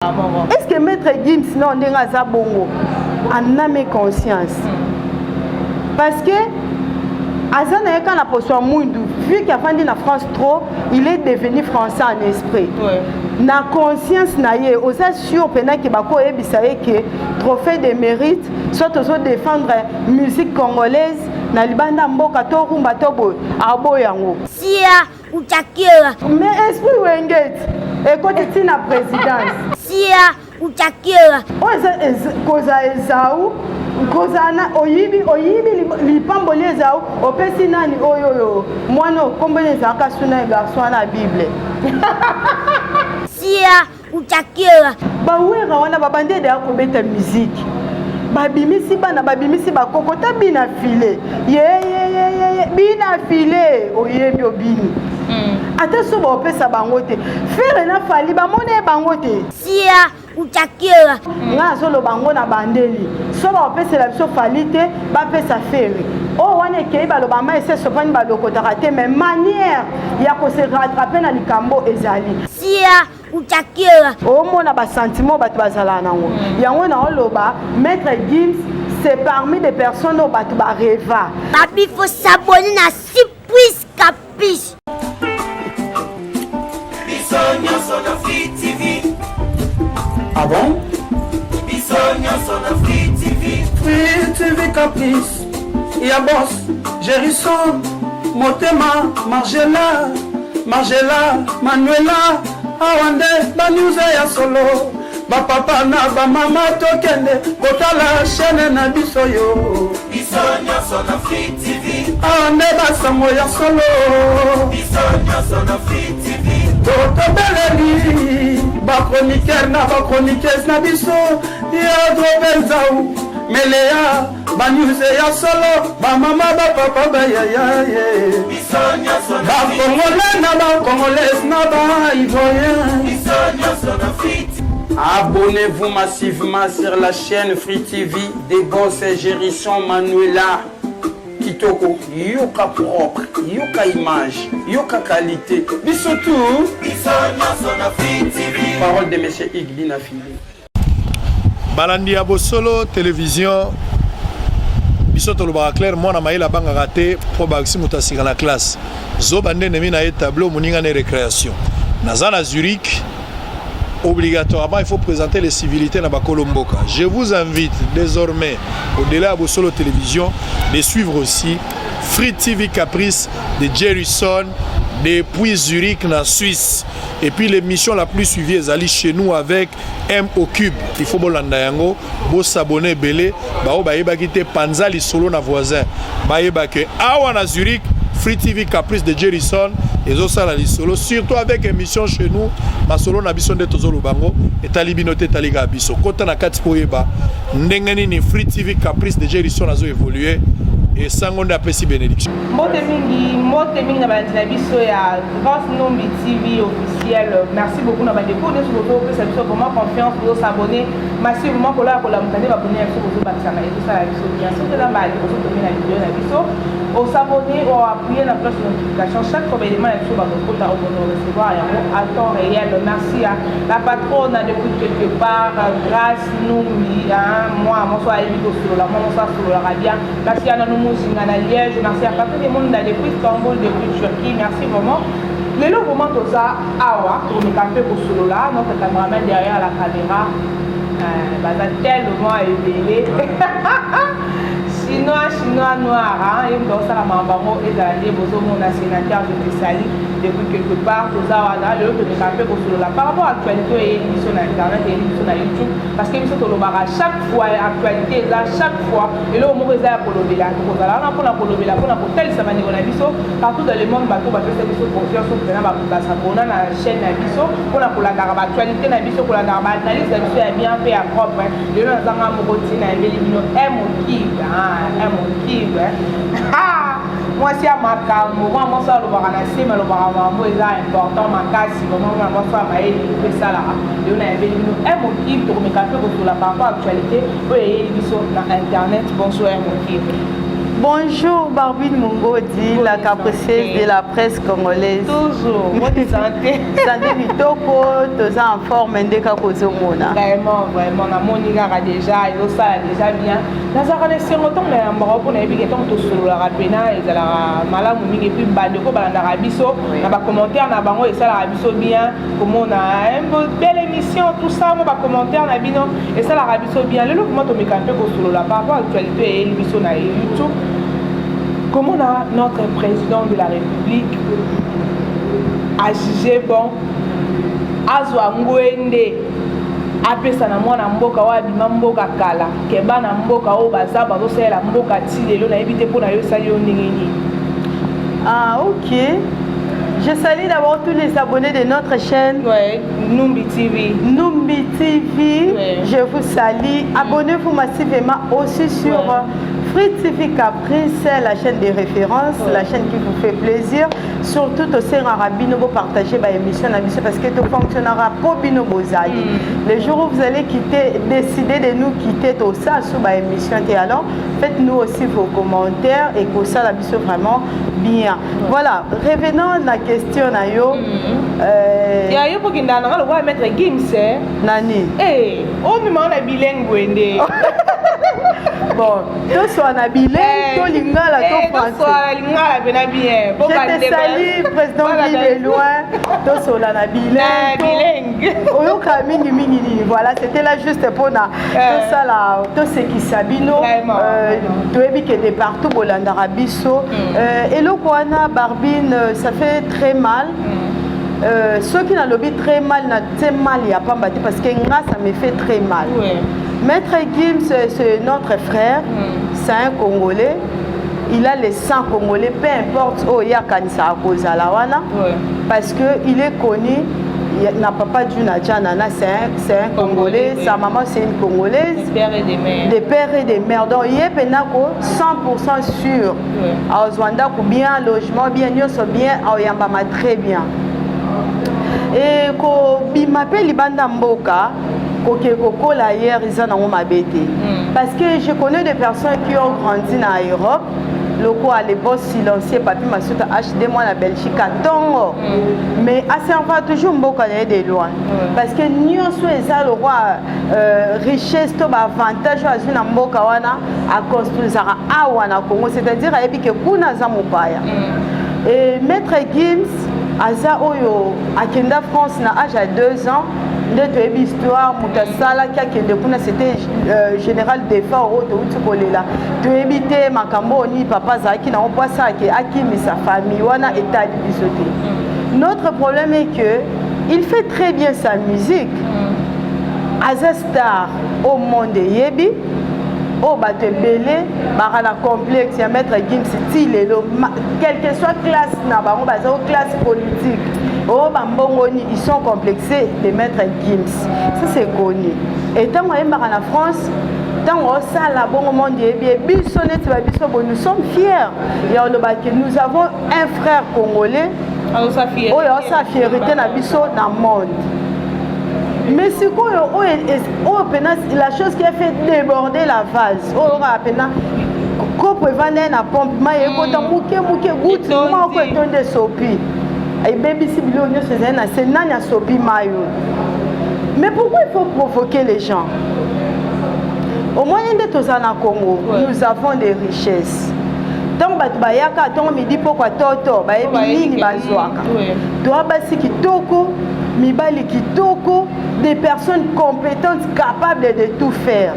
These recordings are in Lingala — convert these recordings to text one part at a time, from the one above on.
Est-ce que Maître Gims non ndenga bongo en âme et conscience? Parce que Azana est quand la potion Mundu, vu qu'il a vendu en France trop, il est devenu français en esprit. Na conscience naie, osa sûr pena que bako e bisaye que trophée de mérite, soit oso défendre musique congolaise, na libanda mboka to rumba to boy, abo yango. Sia ou Chakira. Mais esprit Wenget, et côté tina présidence. Sia ou Chakira. Koza Ezaou, Kozana oyibi lipamboli Ezaou, opesi nani oyoyo, mwana okombele Ezaka suna garçon na Bible. Sia ou Chakira. Bawera wana babande de akobeta musique. Babimisi bana babimisi bakokota bina file. Ye bina file oyebi obini. Ata so ba opesa bango te. Fere na fali ba mone bango te. Sia ou Chakira. Nga solo bango na bandeli. So ba opesa la biso fali te ba pesa fere. Oh wana kei ba lo ba ma ese sopani ba lokota te mais manière ya ko se rattraper na likambo ezali. Sia ou Chakira. Oh mona ba sentiment ba bazala nango. Yango na oloba Maître Gims c'est parmi des personnes au batu ba reva. Papi faut s'abonner na surprise capiche. Ah bon? Free TV Caprice, Y'a Boss, Gérisson, Motema, Margela, Manuela, Awande, ba news ya solo, ba papa na ba mama tokende, kotala chaîne na biso yo. Bisonya sona Free TV. Awande ba sango ya solo. Bisonya sona Free TV. Toto beleli, ba chroniqueur na ba chroniqueuse na biso, ya Drobelzaou, Melea, ba news ya solo, ba mama ba papa ba ya. Bisonya sona Ba Free TV. congolais na ba congolaise na ba ivoirien. Bisonya sona Free TV. Abonnez-vous massivement sur la chaîne Free TV des boss et Gérisson Manuela. Kitoko, yoka propre, yoka image, yoka qualité. Bisoutou. Bisonya sona Free TV. Parole de monsieur Iglina Fili. Balandi ya Bosolo télévision. Bisoto lo ba clair mona maïla banga raté pour baxi mutasika na classe. Zo bande nemi na tableau moninga ne récréation. Nazana Zurich. Obligatoirement, il faut présenter les civilités dans Bakolomboka. Je vous invite désormais, au-delà de Bosolo Télévision, de suivre aussi Free TV Caprice de Jerison depuis Zurich, en Suisse. Et puis l'émission la plus suivie est allée chez nous avec M au Cube. Il faut vous s'abonner, belé, Panza li solo na voisin. Que Awa na Zurich, Free TV Caprice de Jerison. Et ça la solo surtout avec émission chez nous ma solo na biso ndeto zo lubango etalibinote taliga biso kota na kati poyeba ndengeni ni Free TV Caprice de Jerison nazo évoluer et sangonde apesi bénédiction mote mingi na bandina biso ya Grâce Nombi TV officiel. Merci beaucoup na bandeko de sur votre pesa biso vraiment confiance pour s'abonner massivement pour la mutane ba abonner sur votre batsana et tout ça la biso bien sûr de la mali pour soutenir la vidéo na biso au s'abonner ou appuyer la cloche de notification chaque fois élément la biso ba kota au recevoir à temps réel. Merci à la patronne depuis quelque part Grâce Nombi moi soit évité sur la moi soit sur la radio. Merci à nous à Liège, merci à partir du monde depuis Istanbul, depuis Turquie, merci vraiment. Le moment tout ça, Awa, pour nous camper pour ce là, notre caméraman derrière la caméra, tellement éveillé. Chinois noir, il doit faire un bango et d'aller aux hommes sénateur de Tessali depuis quelque part, tout ça, le nous camper pour ce là. Par rapport à l'actualité et l'émission sur Internet et l'émission sur YouTube, parce que nous sommes chaque fois, l'actualité est là, chaque fois, et là, on est là pour le village. On est là pour le village, pour tel samedi, on a vu partout dans le monde, bateau, bateau, c'est une confiance, on a la chaîne Nabiso, pour la garba actualité, Nabiso, pour la garba analyse, Nabiso est bien fait à propre. Le nom d'un amoroti, Nabiso, moi, c'est à ma carte, moi, ça, le baranassi, mais le baramambo est important, ma casse, moi, ça, ma aide, ça là. Et on a un motif pour me café pour la partie actualité, pour Nabiso, dans Internet, bonsoir, motif. Bonjour Barbine Mongodi, la capricieuse de la presse congolaise. Toujours, bonne santé. Santé Vitoko, tous en forme, Ndeka Kozomona. Vraiment, vraiment, on a mon igara déjà, et ça déjà bien. Dans un relation, autant mais en Maroc, on a vu que tant que sur la rapena, et la malade, et puis Bandeko, Bandarabiso, on a commenté en avant, et ça la rabiso bien, comme on a une belle émission, tout ça, on va commenter en abino, et ça la rabiso bien. Le comment on me campé sur la par rapport à l'actualité et l'émission na YouTube. Comment notre président de la République a jugé bon azwa ngwende apesa na mwana mboka wa bima mboka kala ke bana mboka o baza bazosela mboka ti lelo na ebite pona yo sali yo ndengeni. Ah ok. Je salue d'abord tous les abonnés de notre chaîne. Ouais, Numbi TV. Numbi TV, ouais. Je vous salue. Abonnez-vous massivement aussi sur Free TV Caprice, la chaîne de référence, la chaîne qui vous fait plaisir. Surtout aussi en Arabie, nous partagez l'émission parce que tout fonctionnera pour Bino Bozali. Le jour où vous allez décider de nous quitter tout ça sur l'émission, alors faites-nous aussi vos commentaires et que ça la mission vraiment bien. Voilà, revenons à la question Nayo. Il y a eu pour qu'il y ait un mettre Gims. Nani. Eh, on me demande bilingue. Bon, tout soit en bilingue, tout lingala, tout français. Je te salue, président Guy Loin, tout soit en bilingue. Voilà, c'était là juste pour tout ça là, tout ce qui s'abino, tout est que de partout, Bolandarabiso. Et le Kouana, Barbine, ça fait très mal. Ceux qui n'ont lobby très mal, n'ont mal, il n'y a pas battu parce que ça me fait très mal. Maître Gims, c'est notre frère, c'est un Congolais. Il a le sang congolais, peu importe où il y a Kanisa à cause à la Wana, parce qu'il est connu. Il n'a pas du Nadjanana, c'est un Congolais, sa maman c'est une Congolaise. Des pères et des mères. Des pères et des mères. Donc il est 100% sûr. À Zwanda, bien logement, bien bien, à Yambama très bien. Et quand il m'appelle Libanda Mboka, parce que je connais des personnes qui ont grandi en Europe. Le quoi les boss silencieux, papi Masuta HD moi la Belgique à Tongo. Mais à servir toujours Mboka de loin. Parce que nous sommes le roi richesse, tout avantage à une Mboka wana à construire ça à wana Congo, c'est-à-dire à que kuna zamupaya. Et maître Gims Aza Oyo à Kenda France na âge à 2 ans. Notre histoire, Moutasala, c'était général d'effort au là. Tu éviter Makambo, ni papa Zaki, n'a pas ça, qui Akim et sa famille, wana état de notre problème est que il fait très bien sa musique. Aza star au monde de Yebi, au bateau belé, barana complexe, il y a maître Gims, quelle que soit classe, classe politique. Oh, Bambongoni, ils sont complexés de mettre Gims. Ça, c'est connu. Et tant qu'on est en France, tant qu'on est là, bon monde, nous sommes fiers. Et nous avons un frère congolais. Oh, il a sa fierté dans le monde. Mais c'est quoi la chose qui a fait déborder la vase? Oh, quand on va aller à la pompe, il y a des gouttes de sopi. Et baby si c'est nana sopi mayo. Mais pourquoi il faut provoquer les gens? Au moyen de tous en Congo, nous avons des richesses. Donc bayaka donc midi pourquoi toto ba nini bazwaka. Toi basi kitoko, mibali kitoko, des personnes compétentes capables de tout faire.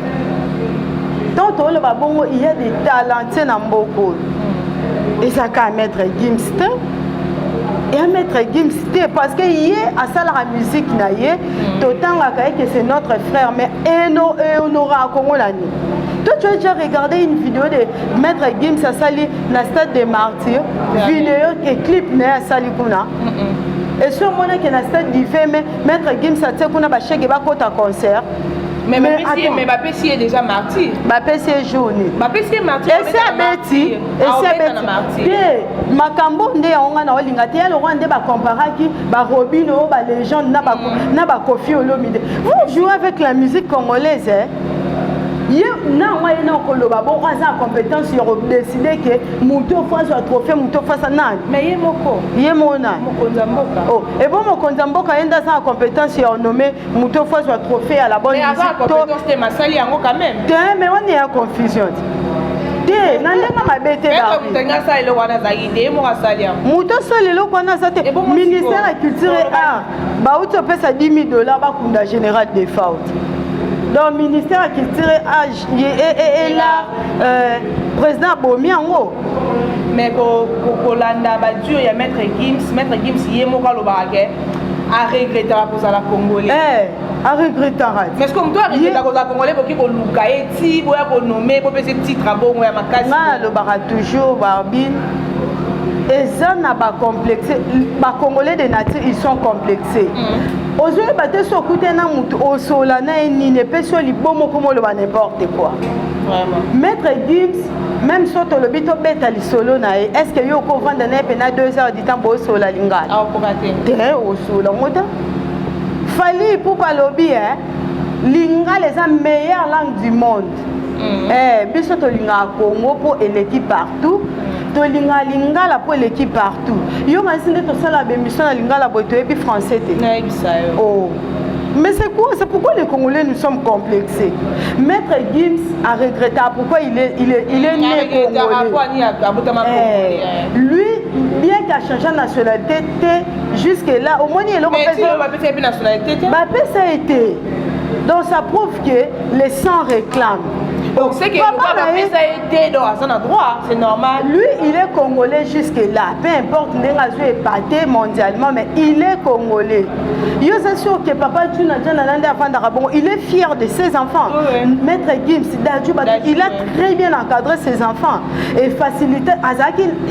Donc le babongo il y a des talentés dans beaucoup. Et ça qu'à mettre Gims. Et à mettre Gims, parce qu'il y a à ça la musique, d'autant que c'est notre frère, mais on aura à Congolani. Toi, tu as déjà regardé une vidéo de Maître Gims à Sali, la stade des martyrs, vidéo et clip à Sali Kuna. Et sur mon qui est la stade d'hiver, Maître Gims a dit qu'on a bâché qui va côté concert. Mais Bapessi est déjà martyr. Bapessi est jaune. Bapessi est martyr. Et c'est à Betty. Et c'est à Betty. Makambo nde onga na olinga te le roi nde ba comparer qui ba Robino ba légende na ba Kofi Olomide. Vous jouez avec la musique congolaise hein? ye na moi na koloba bon aza compétence sur décider que muto fois soit trophée muto fois ça nan mais ye moko mona mokonza mboka oh et bon mokonza mboka yenda sa compétence sur nommer muto fois soit trophée à la bonne mais avant compétence te masali yango quand même mais on est en confusion te na ndenge mabete ba mutenga sa ile wana zaide mo asali yango muto solelo kwana sa te ministère de culture et art ba uto pesa 10 000 $ ba kunda général des fautes. Donc, le ministère de la Culture et là, président Bomiango. Mais pour Landa, il y a Maître Gims, il y a Moka Lobarake, à regretter à cause de la Congolais. À regretter. Mais est-ce qu'on doit regretter à cause de la Congolais pour qu'il y ait un petit, pour nommer, pour faire ce titre à bon, ou à ma casse? Non, le barat toujours, Barbine. Et ça n'a pas complexé. Les Congolais de nature, ils sont complexés. Aujourd'hui, bateau sur côté na mutu au solana ni ne peut sur les bons mots comme le n'importe quoi. Vraiment. Maître Gims, même sur le bito bête à l'isolo na est-ce que yo ko vendre na pena 2 heures du temps pour sola lingala. Ah pour rater. T'es au sola mota. Fali pour pas lobby hein. Lingala est la meilleure langue du monde. Biso to linga Congo pour l'équipe partout. To linga lingala pour l'équipe partout. Yo masinde to sala be mission na lingala boto et puis français te. Na ibisayo. Oh. Mais c'est quoi? C'est pourquoi les Congolais nous sommes complexés. Maître Gims a regretté pourquoi il est né Congolais. Lui, bien qu'il a changé de nationalité, jusque là, au moins il est là. Mais tu as nationalité. Ça a été. Donc ça prouve que les sangs réclament. Donc c'est que papa ça a été dans un endroit, c'est normal. Lui, il est congolais jusque là. Peu importe, il est épaté mondialement, mais il est congolais. Je suis sûr que papa il est fier de ses enfants. Oui. Maître Gims, il a très bien encadré ses enfants. Et facilité,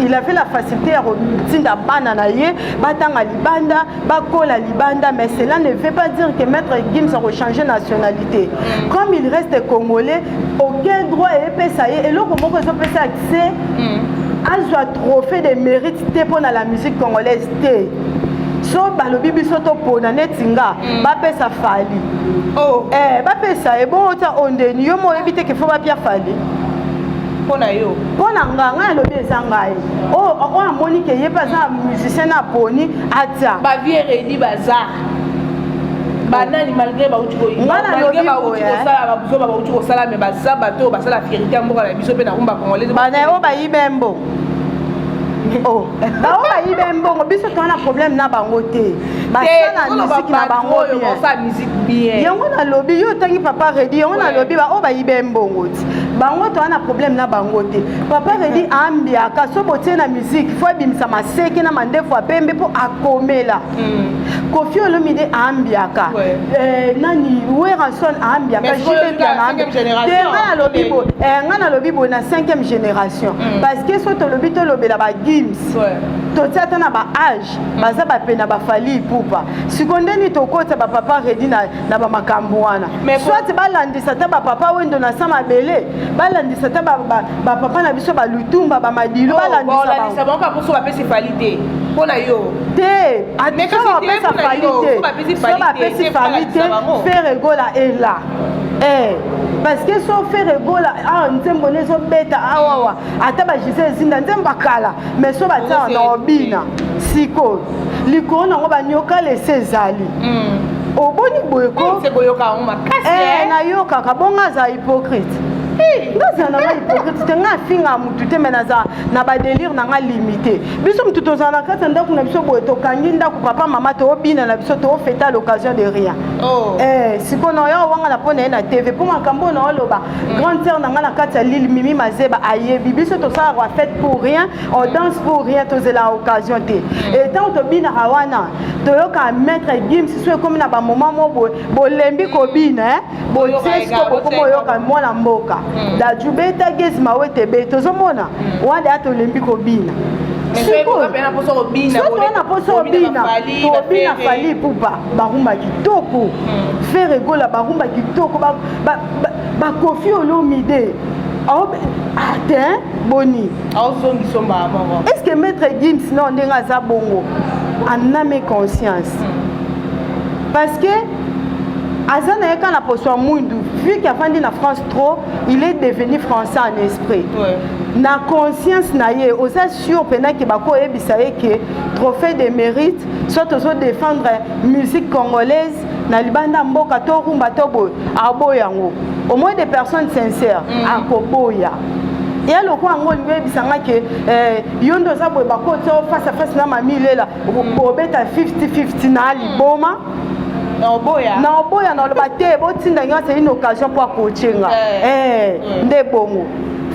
il avait la facilité à retenir bananaye, batanga libanda, bakola libanda, mais cela ne veut pas dire que Maître Gims a changé de nationalité. Comme il reste congolais, aucun droit est payé. Et là, comment on peut accès à un trophée de mérite pour la musique congolaise. So balobi biso to pona netinga ba pesa fali. Oh ba pesa e bon ota ondeni yo mo ebite ke fo ba pia fali. Pona yo. Pona nganga lobi ezangai. Oh o amoni ke ye pas un musicien na poni atia. Ba vie redi bazar. Banani malgré ba uti ko malgré ba uti ko sala ba buzo ba uti ko sala me baza bato ba sala fierté mboka na biso pe na rumba congolaise. Bana o ba yibembo. Oh, bah on va y bon, biso to na problème na bango te. Ba sana musique na bango bien. Sa musique bien. Yango na lobby yo tangi papa redi, yango na lobby ba o ba y bongo ti. Bango to na problème na bango te. Papa redi ambia ka so botie na musique, faut bimisa maseke na mandefu apembe po akomela. Kofi Olomide ambia ka. Nani Weranson ambia ka jibe bien ambia. Ngana lobby bo na 5e génération. Parce que so to lobby to lobby la ba totia tana ba âge baza ba pena ba fali pupa sikondeni tokota ba papa redi na ba makambo wana soit balandisa ta ba papa wendo na sama bele balandisa ta ba papa na biso ba lutumba ba madilo balandisa ba ba pour ba pesi falite pona yo te ateka ba pesa falite so ba pesi falite faire gola est là parce que so faire gola ntembo nezo beta awawa ata ba jise zinda ntemba kala mais so ba ta na obina siko likolo nango banyoka le sezali oboni boyeko c'est boyoka on makasi na yoka ka bonga za hypocrite ndaza na hypocrite te nga finga mutu te menaza na ba délire na nga limité biso mutu tozana kata ndako na biso boye tokangi ndako papa mama to obina na biso to fêter à l'occasion de rien siko na yo wanga na pona na TV pour makambo na oloba grande sœur na nga na kata Lille Mimi Mazeba ayebi biso to ça va fête pour rien on danse pour rien to la occasion te et tant to bina hawana to yo ka mettre Gims so comme na ba moment mo bolembi ko bina bo tsesko ko yo ka mwana mboka da jubeta gezi mawete beto zomona wanda atolembi ko bina tobina fali pupa barumba kitoko faire gola barumba kitoko bakofi olomide atteint boni est-ce que maître Gims non ndenge aza bongo en âme et conscience parce que Azana quand la potion Moundou, vu qu'il a vendu en France trop, il est devenu français en esprit. Ouais. Na conscience naie, aux sûr pendant que bako ebisaye que trophée de mérite, soit aux défendre musique congolaise, na libanda mboka to rumba to boy, aboyango. Au moins des personnes sincères, akoboya. Et alors quoi on lui ebisanga que yondo za boy bako to face à face na mamile la, obeta 50-50 na liboma. Na oboya na le bate botinda c'est une occasion pour coaching nde bongo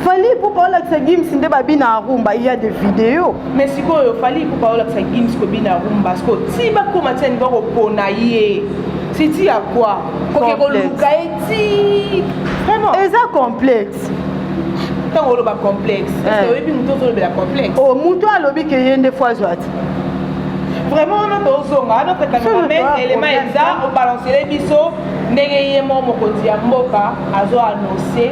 fali pour parler que ça Gims nde babina rumba il y a des vidéos mais si quoi fali pour parler que ça Gims ko bina rumba parce que si ba ko matene ba ko pona yé c'est ti à quoi ko ke ko luka eti vraiment eza complexe tant on le ba complexe c'est oui muto to le ba complexe oh muto alobi que yende fois joie. Vraiment, on a notre caméraman, élément exact, on balance les bisous, n'ayez mon mokoti à Moka, azo annoncé,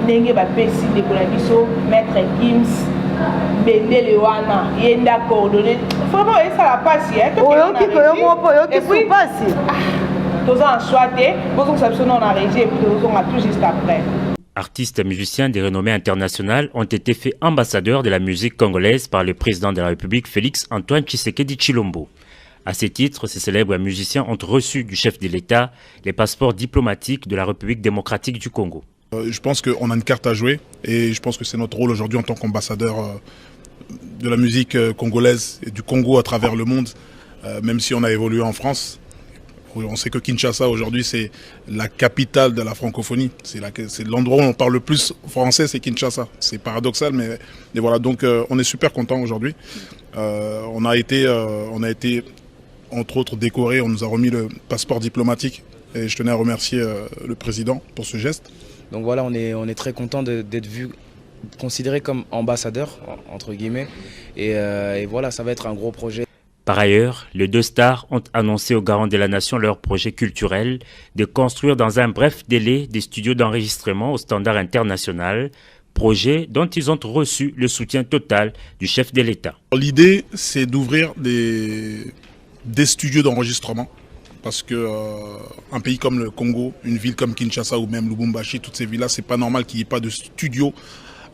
n'ayez pas pessi de la bisou, maître Gims, Bende Lewana, yenda coordonné. Vraiment, et ça la passe, hein? Et puis, tous en choité, vous avez absolument en régie, et puis nous on a tout juste après. Artistes et musiciens de renommée internationale ont été faits ambassadeurs de la musique congolaise par le président de la République Félix Antoine Tshisekedi Tshilombo. À ce titre, ces célèbres musiciens ont reçu du chef de l'État les passeports diplomatiques de la République démocratique du Congo. Je pense qu'on a une carte à jouer et je pense que c'est notre rôle aujourd'hui en tant qu'ambassadeur de la musique congolaise et du Congo à travers le monde, même si on a évolué en France. On sait que Kinshasa aujourd'hui c'est la capitale de la francophonie, c'est l'endroit où on parle le plus français, c'est Kinshasa. C'est paradoxal mais voilà, donc on est super content aujourd'hui. On a été entre autres décoré, on nous a remis le passeport diplomatique et je tenais à remercier le président pour ce geste. Donc voilà, on est très content d'être vu, considéré comme ambassadeur entre guillemets et voilà, ça va être un gros projet. Par ailleurs, les deux stars ont annoncé aux garants de la nation leur projet culturel de construire dans un bref délai des studios d'enregistrement au standard international, projet dont ils ont reçu le soutien total du chef de l'État. L'idée, c'est d'ouvrir des studios d'enregistrement parce que un pays comme le Congo, une ville comme Kinshasa ou même Lubumbashi, toutes ces villes-là, c'est pas normal qu'il n'y ait pas de studios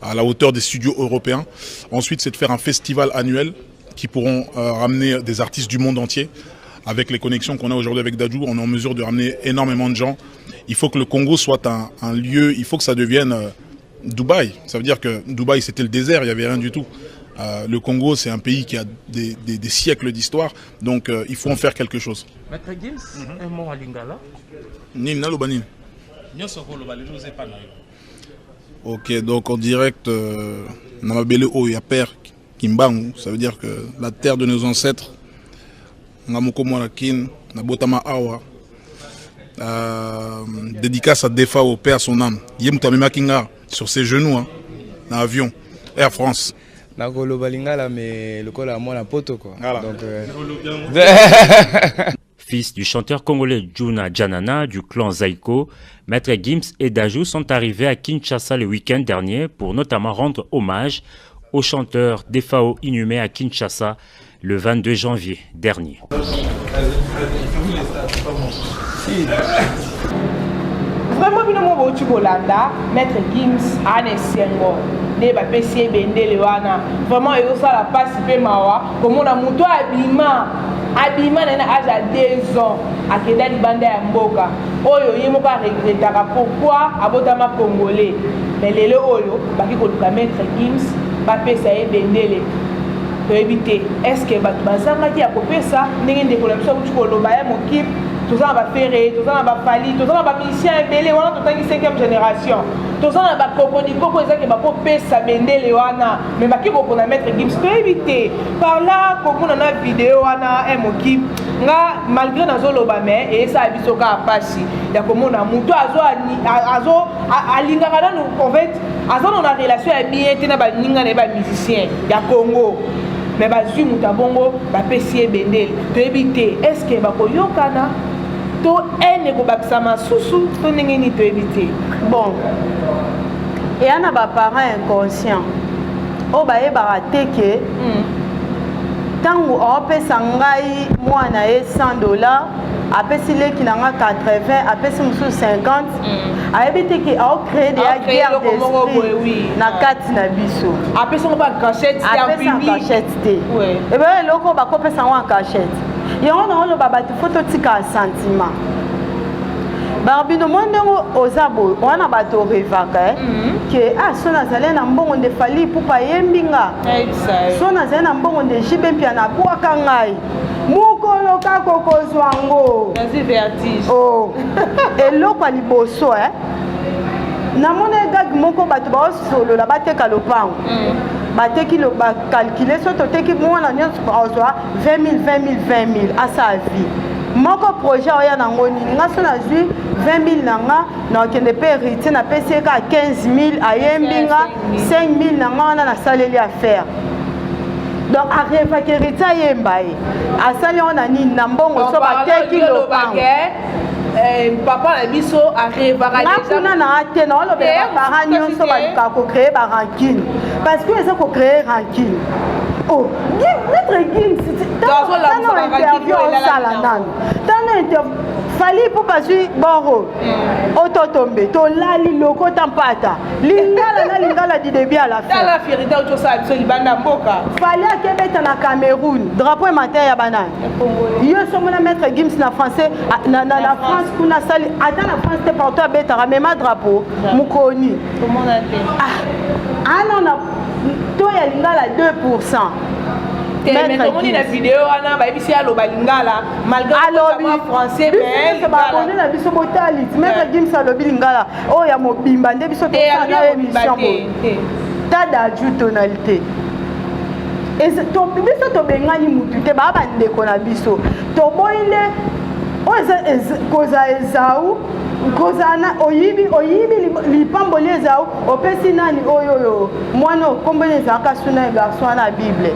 à la hauteur des studios européens. Ensuite, c'est de faire un festival annuel qui pourront ramener des artistes du monde entier. Avec les connexions qu'on a aujourd'hui avec Dadju, on est en mesure de ramener énormément de gens. Il faut que le Congo soit un lieu, il faut que ça devienne Dubaï. Ça veut dire que Dubaï c'était le désert, il n'y avait rien du tout. Le Congo c'est un pays qui a des siècles d'histoire, donc il faut en faire quelque chose. Maître Gims, un mot à Lingala. Nina Lobanin. Ok, donc en direct, Namabele Oya Père Kimbangu, ça veut dire que la terre de nos ancêtres, Ngamoko Mwarakin, Nabotama Awa, dédicace à Defa au père son âme, Yemutame Makinga, sur ses genoux, hein, dans l'avion, Air France. Nakolo Balingala, mais le col à moi la poto quoi. Voilà. Donc, Fils du chanteur congolais Juna Janana du clan Zaiko, Maître Gims et Dadju sont arrivés à Kinshasa le week-end dernier pour notamment rendre hommage au chanteur Defao inhumé à Kinshasa le 22 janvier dernier. Vraiment, bino tu bolanda, Maître Gims, Anne Sengo, ne ba pesi bende lewana. Vraiment, et ça la passe pe mawa, comme on a muto abima na âge à 2 ans, à Keda Libanda ya Mboka. Oyo yemo ka regrettera pourquoi abotama congolais. Mais lelo oyo, baki ko luka Maître Gims, ba pesa bendele. Pour éviter, est-ce que bazanga ki akopesa ndenge ndeko la biso tu ko loba ya mokip. Tout ça va faire, tout ça va fallir, tout ça va musicien belé, on a tout qui 5e génération. Tout ça va coconi coco ça qui va popper sa bendele wana, mais ba ki ko na Maître Gims peut éviter. Par là, comme on a vidéo wana un mokip, nga malgré nazo loba mais et ça biso ka pasi. Ya comme on a muto azo alinga kana nous en fait, azo on a relation à bien tena ba ninga na ba musicien ya Congo. Mais bazui mutabongo ba pesi bendele peut éviter. Est-ce que ba ko yokana to ene ko bakisama susu to ndenge ni to éviter. Bon, et on a des parents inconscients. Oh bah et baraté que ntango aopesa ngai mwana ye $100 apesi leki na nga 80 apesi mosusu 50 ayebi te ke aocrée de ya guerre d'esprit na kati na biso apesa ngo ba cachette te ebe eloko bakopesa ngo en cachette yango na oloba bato fo totika sentiment barbino mo ndenge oza boye wana bato orevaka ke so nazali na mbongo nde fali pupa yembi nga so nazali na mbongo nde jibe mpia nabwaka ngai mokolo kako kozwa ngo eloko ya liboso namona egagi moko bato baosolola bateka lopango bateki bakalkule so toteki mwana nyonso ozwa 20 000 asa vie moko projet oya nango nini nga so nazwi 20 000 na nga nakende mpe héritier napesi ye ka 15 000 ayembi nga 5 000 na nga wana nasaleli affaire donc arevaki héritier ayemba ye asali yango na nini na mbongo so bateki lopango papa na biso arevaka nakuna na ate na olobela baparent nyonso balukaka kocrée barankine parce que eza kocrée rankine maître Gims tano interview osala nano tano interview fali mpo bazwi boro ototombe tolali loko tampata lingala na lingala du début à la fin fali akebeta na Cameroun drapeau ematin ya banani yo somona maître Gims na français na France kuna sali ata na France te partout abetaka mema drapeau mokoni anona to ya lingala 2%. Mais la vidéo ana ba bisi aloba lingala malgré le français mais ba na biso botali maître Gims alobi lingala o ya mobimba nde biso tokana émission ta d'adjut tonalité et to biso to bengani mutu te ba bandeko na biso to boile o koza ezau kozana oyibi lipamboli ezau opesi nani oyoyo mwana okombona ezalaka suna garçon na bible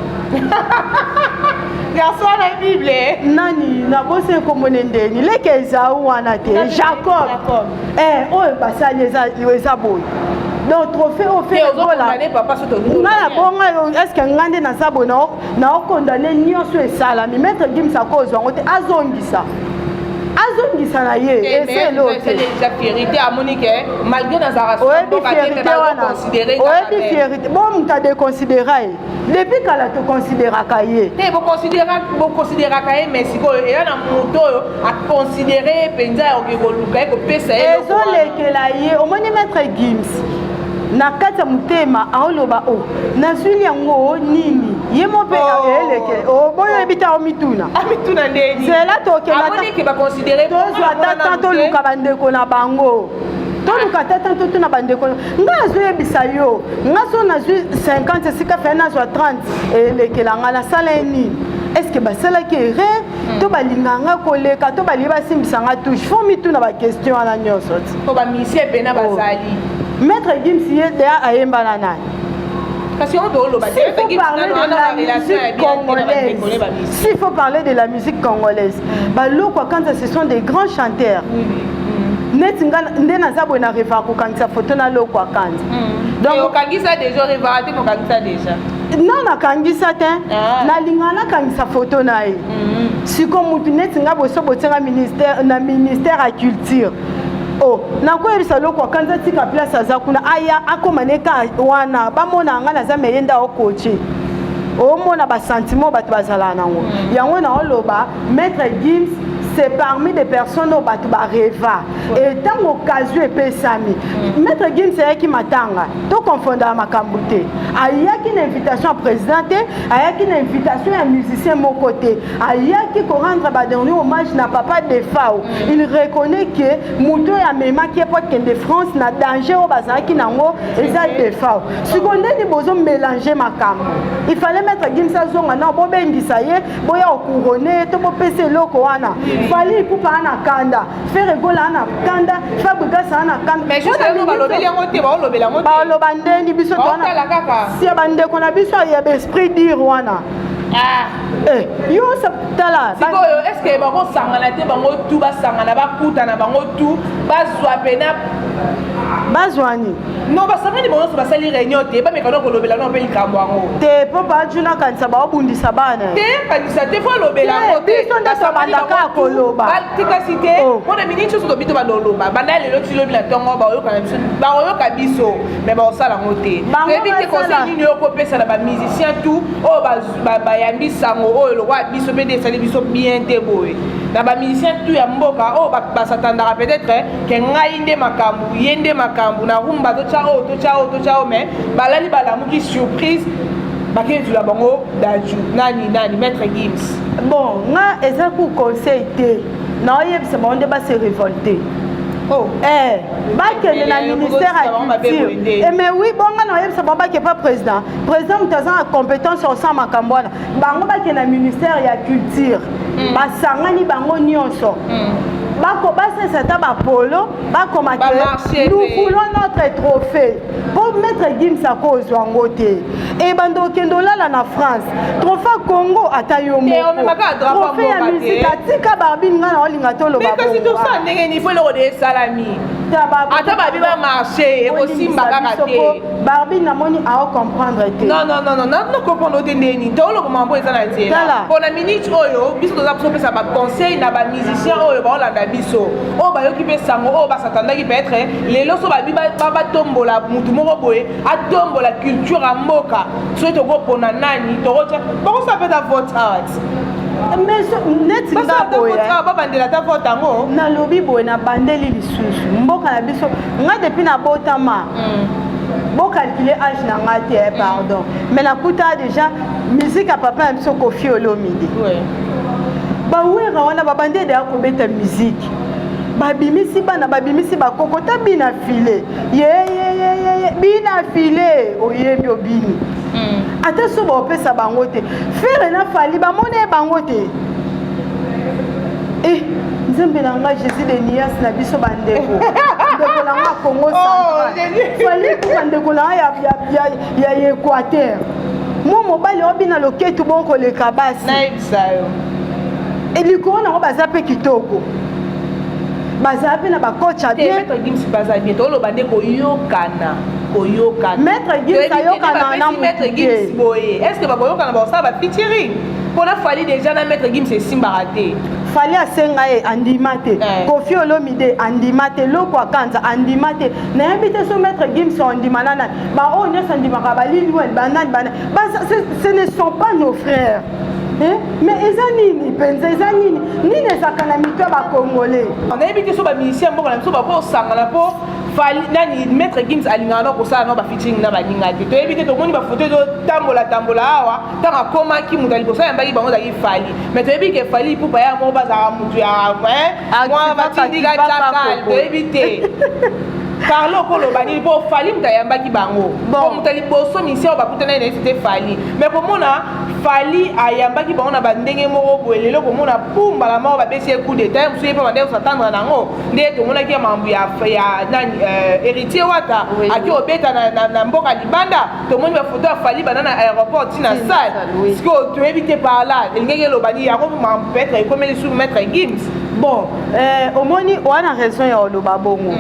garçon na bible nani nabosi ekombona ndeni leke ezau wana te Jacob oyo basali eza boye donc trophée ofela ngana bonga est-ce que ngande na sabo na okondane nyonso esalami maître Gims akozwa ngo te azongisa na ye eselo te fierté à Monique malgré nazara oyebi fierté bon muta déconsidéra ye depuis kala toconsidéraka ye te boconsidéraka ye mais sikoyo eya na moto oyo aconsidéré mpenza okekoluka ye kopesa ye ezolekela ye omoni maître Gims na kati ya motema aoloba nazwili yango nini ye mo mpe eleke boyo ebita omituna zela tokendazwa tata toluka bandeko na bango toluka tata totuna bandeko nga azoyebisa yo nga so nazwi 50 esika fe nazwa 30 elekela nga nasala ye nini est-ce que basalaki erreur to balinganga koleka to balie basimbisanga touche fo mituna baquestion wana nyonso ti to bamisie pena bazali maître Gims ye deya ayemba na nani s'il faut parler de la musique congolaise balokwa quand ce sont des grands chanteurs neti nde naza boye na reva kokangisa foto na lokwa kanza donc okangisa déjà reva te mokangisa déjà non nakangisa te nalinga nakangisa foto na ye siko mutu neti nga boso botianga na ministère ya culture nakoyebisa lokwa kanza tika place aza kuna aya akomaneka wana bamona nga naza meyenda okoche omona basentiment bato bazala nango yango na oloba maître Gims c'est parmi des personnes au bato bareva et tant occasion epesami maître Gims ayaki matanga to confondre makambo te ayaki une invitation à président te ayaki une invitation à musicien moko te ayaki ko rendre ba dernier hommage na papa de Fao il reconnaît que muto ya mema qui peut kende France na danger au bazaki nango eza de Fao seconde ni bozo mélanger makambo il fallait mettre Gims azonga na bobengisa ye boya couronner to bopese loko wana fali pupa ana kanda faire gola ana kanda fabrikasa ana kanda mais juste no balobeli yango te balobela yango te baloba ndeni biso tona si bandeko na biso ya esprit dire wana yo tala sikoyo est-ce que bango sangana te bango tu basangana bakutana bango tu bazwa pena bazwani non basangani bango so basali réunion te bamekana kolobela no mpe likambo yango te mpo bajuna kanisa baobundisa bana te kanisa te fo lobela yango te biso nde tobandaka koloba tikasi te mpona miniti nyonso tobi to bandoloba banda lelo tilobi na ntongo baoyoka biso me baosala yango te toyebi te conseil nini okopesa na bamusicien tout oyo bayambisango oyo lokwa biso mpe nde esali biso bien te boye na bamusicien tout ya mboka oyo basatandaka peut-être ke ngai nde makambo ye nde makambo na rumba totya oyo me balali balamuki surprise baketula bango daju nani maître Gims bon nga eza ku conseil te naoyebisa bango nde base révolté bakende na ministère ya culture mais oui bonga naoyebisa bango bake pa président moto aza na compétence osala makambo wana bango bakende na ministère ya culture basangani bango nyonso basalisa ata bapolo bakoma ke nous voulons notre trophée po maître Gims akozwa yango te ebanda okende olala na France trophée Congo ata yo mokotrophée ya musike atika barbine nga na olinga toloba kasi tosala ndenge nifo eloko de esalami ata babi bamarché ekosimba kaka te barbine namoni aocomprendre te nocomprendre te ndeni tooloba mambo eza na nzela mpona minute oyo biso toza kopesa baconseil na bamusicien oyo baolanda biso oyo bayoki mpe sango oyo basatandaki peut-être lelo so babi batombola mutu moko boye atombola culture ya mboka soki tokopona nani tokotya bakosala mpe ta vote art neti nga boye babandela ta vote yango nalobi boye nabandeli lisusu mboka na biso nga depuis nabotama bocalcule âge na nga te pardon mais nakuta déjà musique ya papa ya biso Koffi Olomide bawera wana babandi deya kobeta musique babimisi bana babimisi bakoko ta bina file bina file oyebi obini ata so baopesa bango te fere na fali bamone bango te nzembe na nga Jésus de Nias na biso bandeko ndeko na nga Congo central fali kuba ndeko na nga ya Équateur mo mobali obina loketu bonkoleka basi elikolo nango baza mpe kitoko baza mpe na bakocha bien maître Gims baza bien toloba nde koyokana maître Gims ayokana na maître Gims boye est-ce que bakoyokana baosala bafeaturing mpona fali déjà na maître Gims esimbaka te fali asenga ye andima te Koffi Olomide andima te loko akanza andima te nayebi te so maître Gims ondima nana baoyo nyonso andimaka baliliwen banani ce ne sont pas nos frères mais eza nini mpenza eza nini ezalaka na mito ya bakongolais nayebi te so bamusicien mboka na biso bakosangana mpo nani maître Gims alingaka no kosala no bafeaturing na baninga te toyebi te tomoni bafoto ezotambola awa ntango akomaki moto ya liboso ayambaki bango ozalaki fali mais toyebi ke fali pupa ya moko bazalaka motu ya mwa batindika cakal toyebi te parle okoloba nini mpo fali moto ayambaki bango po moto ya liboso musicien oyo bakutana na yesi te fali mais komona fali ayambaki bango na bandenge moko boye lelo komona pumbala moko babesi ye coup d'état mosusu ye mpe bandenge osatandra nango nde tomonaki ya mambo ya nani héritier wata aki obeta na mboka libanda tomoni bafoto ya fali bana na aéroport tina sale siko toyebi te parla elingaki eloba nini yango mambo peut-être ekomeli sur maître Gims bon omoni wana raison ya oloba bongo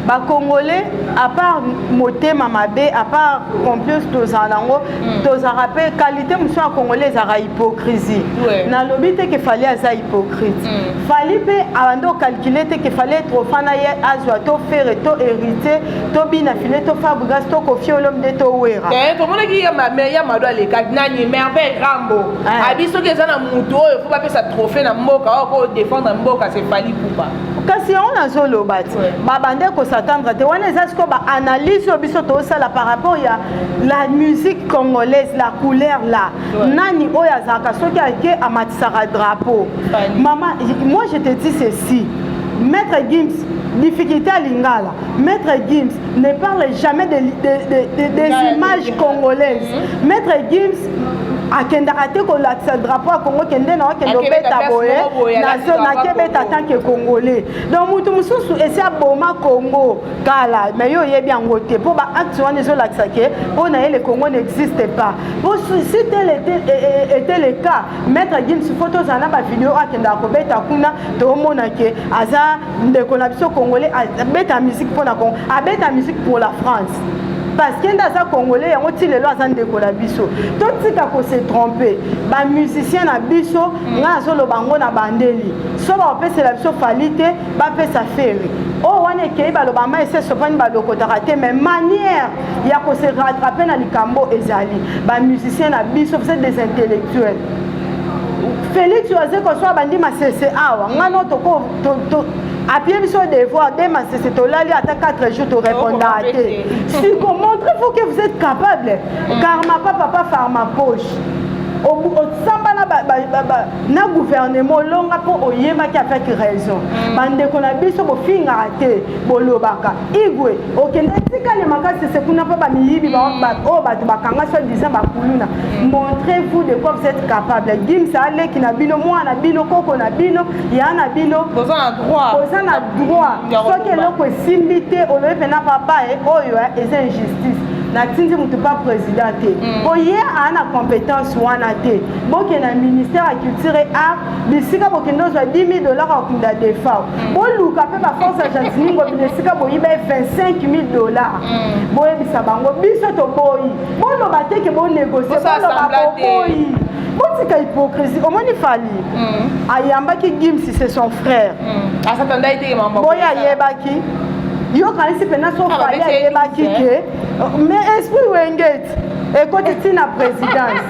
bakongolais à part motema mabe à part complice tozala nango tozala mpe qualité mosusu ya congolais ezalaka hypocrisie nalobi te ke fali aza hypocrite fali mpe abandi ocalcule te ke fali etrofana ye azwa to fere to hérité to bina file to fabrigas to Koffi Olomide to wera tomonaki ya mado alekaki nani merveille rambo abi soki eza na mutu oyo fo bapesa trophée na mboka oyo kodéfendre mboka se fali pupa kasi yango nazoloba te babande kosatandre te wana eza sikoyo baanalyse oyo biso tosala par rapport ya la musique congolaise la couleur là nani oyo azalaka soki ake amatisaka drapeau mama moi je te dis ceci maître Gims difficulté à Lingala maître Gims ne parle jamais des images congolaises maître Gims akendaka te kolakisa drapeau ya Congo kende na okende obeta boye nakebeta tant que congolais donc mutu mosusu esi aboma Congo kala mais yo oyebi yango te mpo baacte wana ezolakisa ke mpo na ye le Congo n'existe pas si tel était le cas maître Gims fo tozala na bavideo akendaka kobeta kuna toomona ke aza ndeko na biso congolais abeta musique mpo na Congo abeta musique pour la France parce que dans Congolais yango ti lelo aza ndeko na biso totika ko se tromper ba musicien na biso nga azolo bango na bandeli so ba opesa la biso falite ba pesa feri o wane ke ba lo ba ma ese sopani ba lokotaka te mais manière ya ko se rattraper na likambo ezali ba musicien na biso vous êtes des intellectuels Félix Oze ko so bandi masese awa nga no to appuyez biso devoir dès ma c'est tolali ata 4 jours to répondre à té si qu'on montre faut que vous êtes capable car ma papa farma poche au samba na gouvernement longa po oyema ki avec raison bande ko na biso bo finga ate bolobaka igwe okende tika le makasi c'est kuna pa ba miyibi ba o ba bakanga so disant ba kuluna montrez-vous de quoi vous êtes capable Gims ale ki na bino mwana bino koko na bino ya na bino boza na droit so ke loko simbité o le pena papa e oyo est injustice na tindi mutu pas président te oye ana compétence wana te boke na ministère à culture et art bisika boke ndozo $10,000 akunda defa boluka pe ba force argentine ngo bisika boyiba $25,000 boye bisabango biso to boyi bolo bateke bo négocier bolo ba boyi botika hypocrisie omoni fali ayamba ki Gims c'est son frère asatanda ite mambo boya yebaki yo kanisi pena so fali ayebaki ke mais esprit wengeti ekoti tina présidence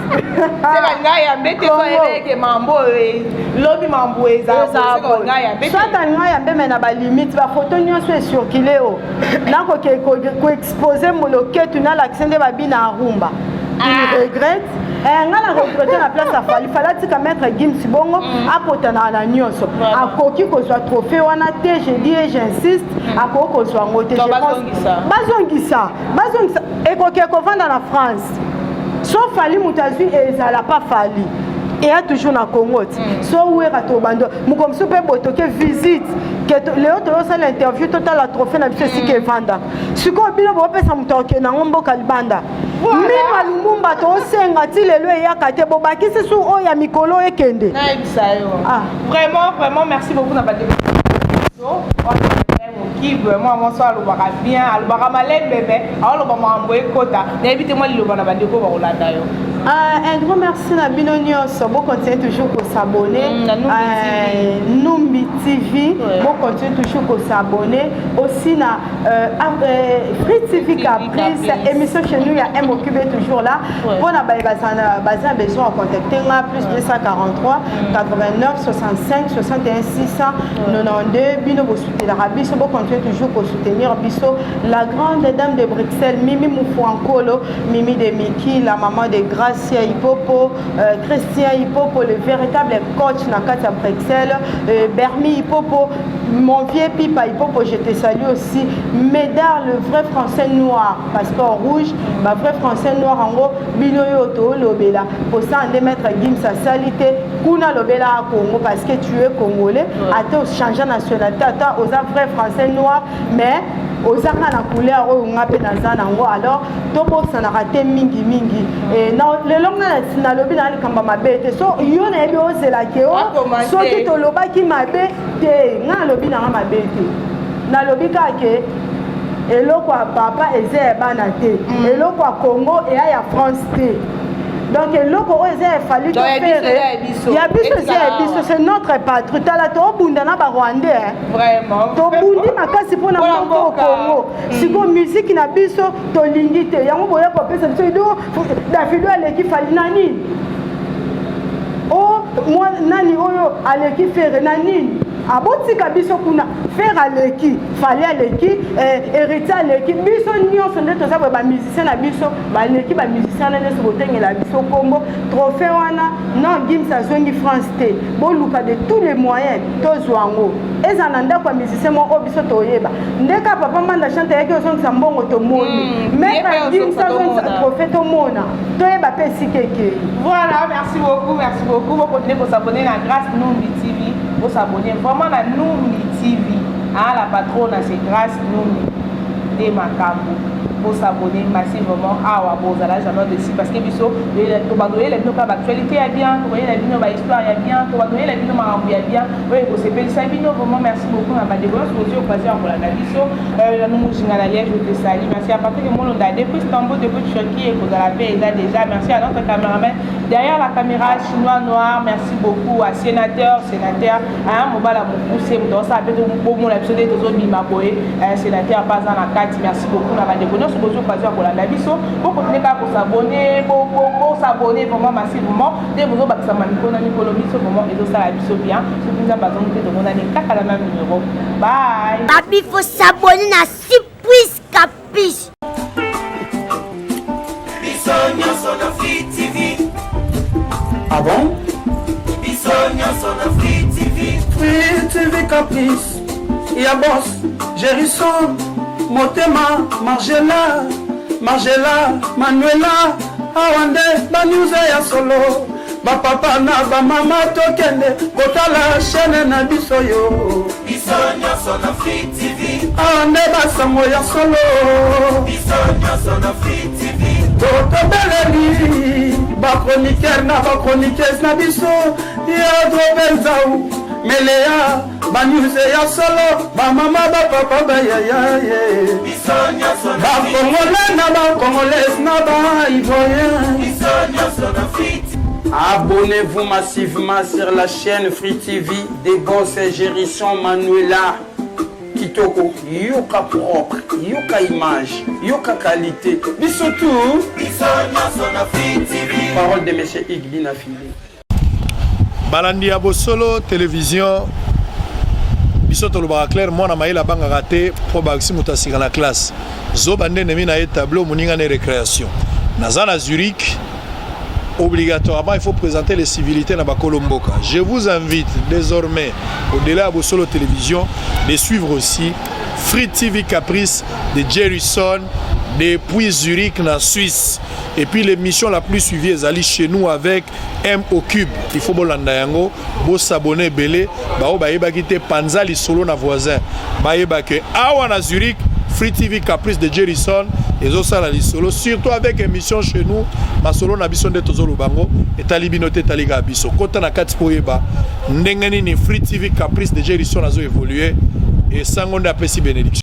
soit alinga yambe me na balimite bafoto nyonso esirkule o nakoki koexpose moloketu nalakisi nde babina arumba il regrette nga na regrette na place afali fala tika maître Gims bongo akotana na nyonso akoki kozwa trophée wana te je dis et j'insiste akoki kozwa ngo te bazongisa ekoki ekovanda na France sauf fali mutazwi ezala pas fali et a toujours na Congo so wera to bando mukomso pe botoke visite que Léo to ça l'interview total la trophée na biso sike vanda siko bino bo pesa mutoke na ngombo kalibanda mina lumumba to senga ti lelo ya kate bo bakisi su o ya mikolo ekende na ibisayo vraiment merci beaucoup na bande qui vraiment moi ça le baka bien le baka malade bébé alors le baka envoyer quota n'évitez moi le baka bande ko ba olanda yo un grand merci na bino nyonso bo continuer toujours ko s'abonner Numbi TV bo continuer toujours ko s'abonner aussi na Free TV Caprice émission chez nous il y a un occupé toujours là pour na bazin besoin de contacter moi plus 243 89 65 61 692 bino bo soutenir biso bo continuer toujours pour soutenir biso la grande dame de Bruxelles Mimi Moufuankolo Mimi de Miki la maman de Gracia Hipopo Christian Hipopo le véritable coach Nakata Bruxelles Bermi Hipopo mon vieux Pipa Hipopo je te salue aussi Médard le vrai français noir passeport rouge ma vrai français noir en gros binoyo to lobela pour ça en mettre Gims sa salité kuna lobela à Congo parce que tu es congolais à te changer nationalité à aux vrai français noir mais aux armes à la couleur on a pénal nango alors tobo ça n'a raté mingi et non le long na lobi na kamba mabete so yo na ebi o c'est la keo so ki to loba ki mabe te na lobi na mabete na lobi ka ke eloko papa eze bana te eloko Congo et ya France te donc eloko eze fallu to faire ya biso c'est notre patrie tala to bunda na ba Rwandais vraiment to bundi makasi pona mo Congo siko musique na biso to lingi te yango boya ko pesa biso do Davido aleki fali nani o moi nani oyo aleki faire nani abotika biso kuna faire aleki fallait aleki héritier aleki biso nyonso nde toza boye bamusicien na biso baleki bamusicien na nyonso botengela biso kombo trophée wana non Gims azongi France te boluka de tous les moyens tozwa yango eza na ndako ya musicien moko biso toyeba ndeka papa manda chante yaki ozongisa mbongo tomoni mais Gims azongisa trophée tomona toyeba pe sikeke. Voilà, merci beaucoup. Vous continuez pour s'abonner à Grâce Numbi TV. Vous s'abonner vraiment à Numbi TV. Ah, la patronne, c'est Grâce Numbi de Makambo. Pour s'abonner massivement à Wabozala, jamais dessus parce que biso, tu vas donner les vidéos d'actualité à bien, tu vas donner les vidéos d'histoire à bien, tu vas donner les vidéos à bien. Oui, vous savez, ça vidéo vraiment merci beaucoup à ma découverte. Vous avez passé encore la biso, nous à la liège, je te salue. Merci à partir du moment où on a depuis Istanbul, depuis Turquie et vous avez déjà. Merci à notre caméraman derrière la caméra chinois noir. Merci beaucoup à sénateur, à Mobala Moukoussé, vous avez fait un beau mot l'absolu de zone Bimaboé, sénateur Bazan la 4. Merci beaucoup à ma découverte. Pour la biso, pour continuer à vous s'abonner vraiment massivement. Dès vous avez ça vraiment et ça la biso bien. Si vous avez besoin de mon année, à la même numéro. Bye. Papi, faut s'abonner à 6 puces capiche. Bisogna sono Free TV. Ah bon? Bisogna sono Free TV. Free TV Caprice. Y'a boss, Gérisson. Motema, Margela, Manuela, Awande, Banyuze ya solo, Papa na mama tokende, Kotala chaîne na bisoyo. Bisogna sono Free TV. Awande basango ya solo. Bisogna sono Free TV. Toto beleli, chroniqueur na chroniqueuse na biso, ya drobelzau, Melea. Banyuze ya solo, mama papa ya. Bisogna sono Congolais na Congolais na ivoirien. Bisogna sono Free TV. Abonnez-vous massivement sur la chaîne Free TV des boss et Gérisson Manuela Kitoko. Yoka propre, yoka image, yoka qualité. Bisoutou. Bisogna sono Free TV. Parole de monsieur Igbina Fili. Balandi ya Bosolo télévision. Biso tolobaka clair mwana mayela bangaka te po bakisi moto asika na classe zoba nde nemi na ye tableau moninga ne récréation naza na Zurich obligatoirement il faut présenter les civilités na bakolo mboka. Je vous invite désormais au-delà de Bosolo télévision de suivre aussi Free TV Caprice de Jerison depuis Zurich na Suisse. Et puis l'émission la plus suivie est allée chez nous avec M au cube. Il faut bolanda yango, bo s'abonner belé, bao baeba kite panzali solo na voisin. Baeba ke awa na Zurich Free TV Caprice de Jerison et zo la solo surtout avec émission chez nous, ma solo na biso nde tozolo bango et talibinote taliga biso. Kota na kati poyeba ndengeni ni Free TV Caprice de Jerison azo évoluer et sangonde apesi bénédiction.